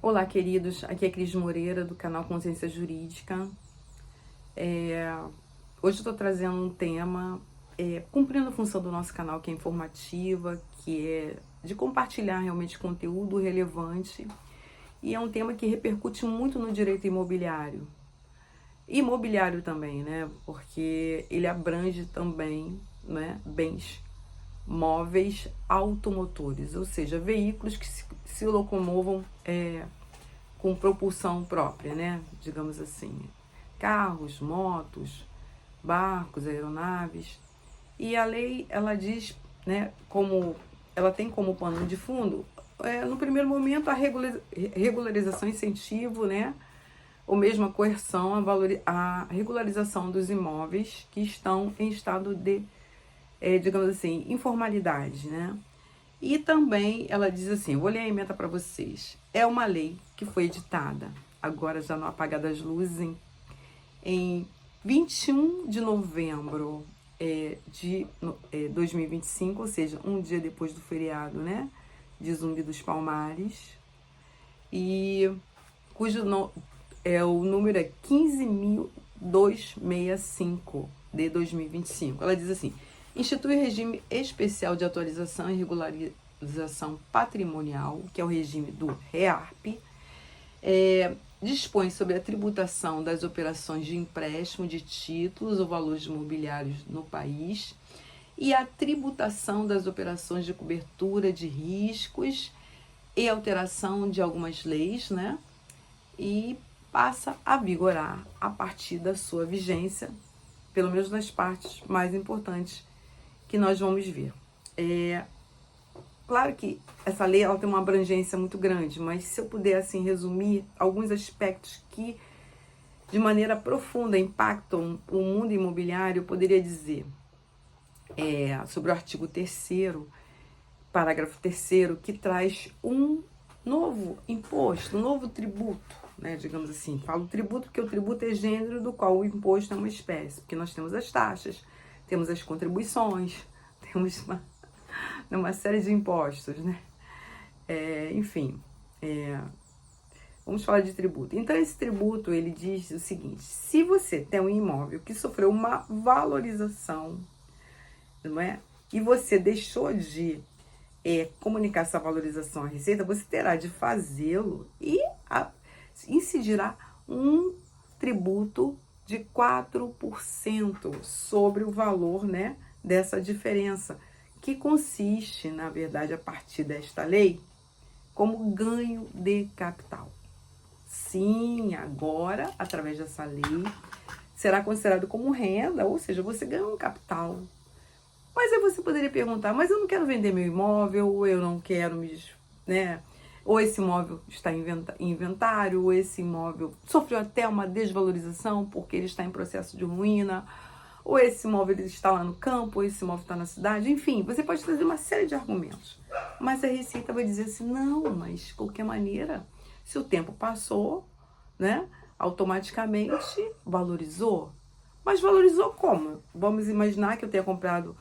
Olá, queridos. Aqui é Cris Moreira, do canal Consciência Jurídica. Hoje eu estou trazendo um tema, cumprindo a função do nosso canal, que é informativa, que é de compartilhar realmente conteúdo relevante. E é um tema que repercute muito no direito imobiliário. Imobiliário também, né? Porque ele abrange também, né, bens móveis automotores, ou seja, veículos que se locomovam com propulsão própria, né? Digamos assim, carros, motos, barcos, aeronaves. E a lei, ela diz, né, como ela tem como pano de fundo, no primeiro momento, a regularização, incentivo, né, ou mesmo a coerção, a regularização dos imóveis que estão em estado de, digamos assim, informalidade, né? E também ela diz assim, eu vou ler a ementa para vocês. É uma lei que foi editada, agora já no apagar das luzes, em 21 de novembro de 2025, ou seja, um dia depois do feriado, né, de Zumbi dos Palmares, e cujo o número é 15.265 de 2025. Ela diz assim, institui regime especial de atualização e regularização patrimonial, que é o regime do REARP, dispõe sobre a tributação das operações de empréstimo de títulos ou valores imobiliários no país e a tributação das operações de cobertura de riscos e alteração de algumas leis, né? E passa a vigorar a partir da sua vigência, pelo menos nas partes mais importantes que nós vamos ver. Claro que essa lei ela tem uma abrangência muito grande, mas se eu puder assim resumir alguns aspectos que de maneira profunda impactam o mundo imobiliário, eu poderia dizer sobre o artigo 3º, parágrafo 3º, que traz um novo imposto, um novo tributo, né, digamos assim. Falo tributo porque o tributo é gênero do qual o imposto é uma espécie, porque nós temos as taxas, temos as contribuições, temos uma série de impostos, né? Enfim, vamos falar de tributo. Então, esse tributo, ele diz o seguinte, se você tem um imóvel que sofreu uma valorização, não é? E você deixou de comunicar essa valorização à Receita, você terá de fazê-lo e incidirá um tributo de 4% sobre o valor, né, dessa diferença, que consiste, na verdade, a partir desta lei, como ganho de capital. Sim, agora, através dessa lei, será considerado como renda, ou seja, você ganhou um capital. Mas aí você poderia perguntar, mas eu não quero vender meu imóvel, ou eu não quero né? Ou esse imóvel está em inventário, ou esse imóvel sofreu até uma desvalorização porque ele está em processo de ruína, ou esse imóvel ele está lá no campo, ou esse imóvel está na cidade, enfim, você pode trazer uma série de argumentos. Mas a Receita vai dizer assim, não, mas de qualquer maneira, se o tempo passou, né, automaticamente valorizou. Mas valorizou como? Vamos imaginar que eu tenha comprado,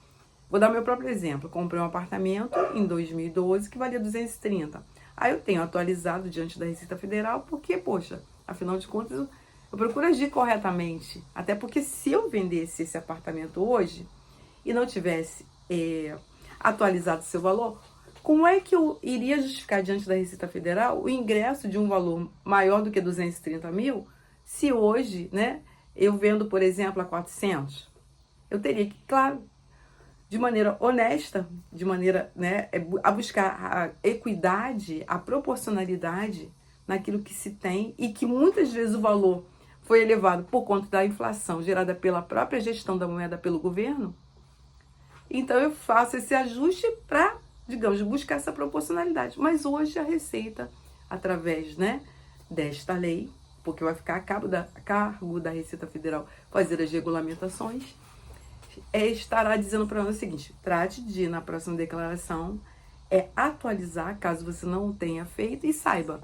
vou dar meu próprio exemplo, comprei um apartamento em 2012 que valia 230. Aí eu tenho atualizado diante da Receita Federal porque, poxa, afinal de contas, eu procuro agir corretamente. Até porque se eu vendesse esse apartamento hoje e não tivesse atualizado seu valor, como é que eu iria justificar diante da Receita Federal o ingresso de um valor maior do que 230 mil se hoje, né, eu vendo, por exemplo, a 400? Eu teria que, claro, de maneira honesta, de maneira, né, a buscar a equidade, a proporcionalidade naquilo que se tem e que muitas vezes o valor foi elevado por conta da inflação gerada pela própria gestão da moeda pelo governo. Então eu faço esse ajuste para, digamos, buscar essa proporcionalidade. Mas hoje a Receita, através, né, desta lei, porque vai ficar a cargo da Receita Federal fazer as regulamentações, estará dizendo para nós o seguinte, trate de, na próxima declaração, atualizar, caso você não o tenha feito, e saiba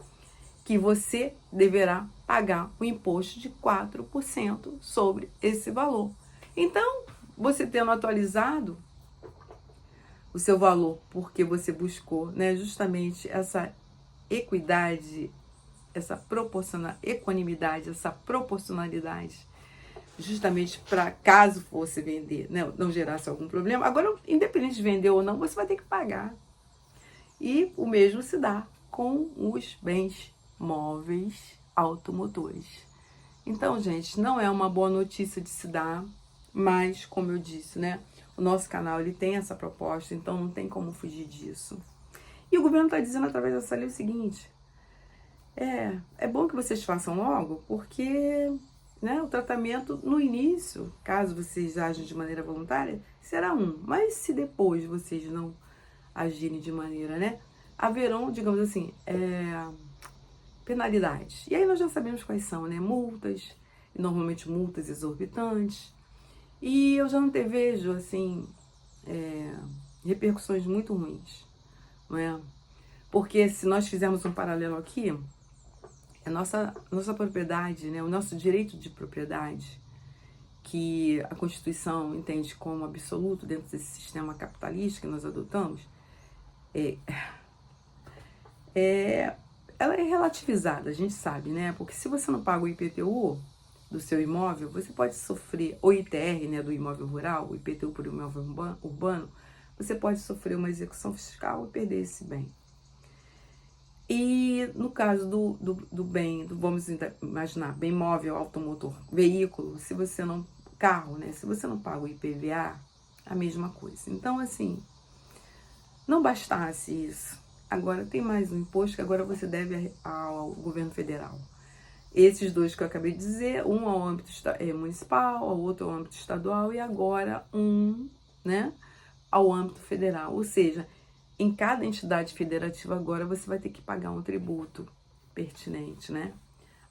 que você deverá pagar o imposto de 4% sobre esse valor. Então, você tendo atualizado o seu valor, porque você buscou, né, justamente essa equidade essa equanimidade, essa proporcionalidade, justamente para caso fosse vender, né, não gerasse algum problema. Agora, independente de vender ou não, você vai ter que pagar. E o mesmo se dá com os bens móveis automotores. Então, gente, não é uma boa notícia de se dar, mas, como eu disse, né, o nosso canal ele tem essa proposta, então não tem como fugir disso. E o governo está dizendo através dessa lei o seguinte: é bom que vocês façam logo, porque, né, o tratamento no início, caso vocês agem de maneira voluntária, será mas se depois vocês não agirem de maneira, né, haverão, digamos assim, penalidades. E aí nós já sabemos quais são, né, multas, e normalmente multas exorbitantes. E eu já não te vejo, assim, repercussões muito ruins, não é? Porque se nós fizermos um paralelo aqui, a nossa propriedade, né, o nosso direito de propriedade, que a Constituição entende como absoluto dentro desse sistema capitalista que nós adotamos, ela é relativizada, a gente sabe, né? Porque se você não paga o IPTU do seu imóvel, você pode sofrer, o ITR, né, do imóvel rural, o IPTU por imóvel urbano, você pode sofrer uma execução fiscal e perder esse bem. E no caso do bem, vamos imaginar, bem móvel, automotor, veículo, se você não, carro, né, se você não paga o IPVA, a mesma coisa. Então, assim, não bastasse isso, agora tem mais um imposto que agora você deve ao governo federal. Esses dois que eu acabei de dizer, um ao âmbito municipal, o outro ao âmbito estadual e agora né, ao âmbito federal. Ou seja, em cada entidade federativa agora você vai ter que pagar um tributo pertinente, né,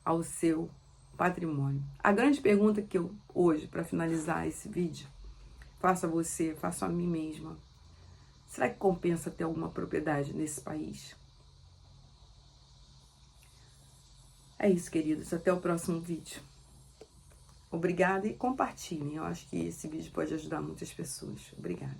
ao seu patrimônio. A grande pergunta que eu hoje, para finalizar esse vídeo, faço a você, faço a mim mesma: será que compensa ter alguma propriedade nesse país? É isso, queridos. Até o próximo vídeo. Obrigada e compartilhem. Eu acho que esse vídeo pode ajudar muitas pessoas. Obrigada.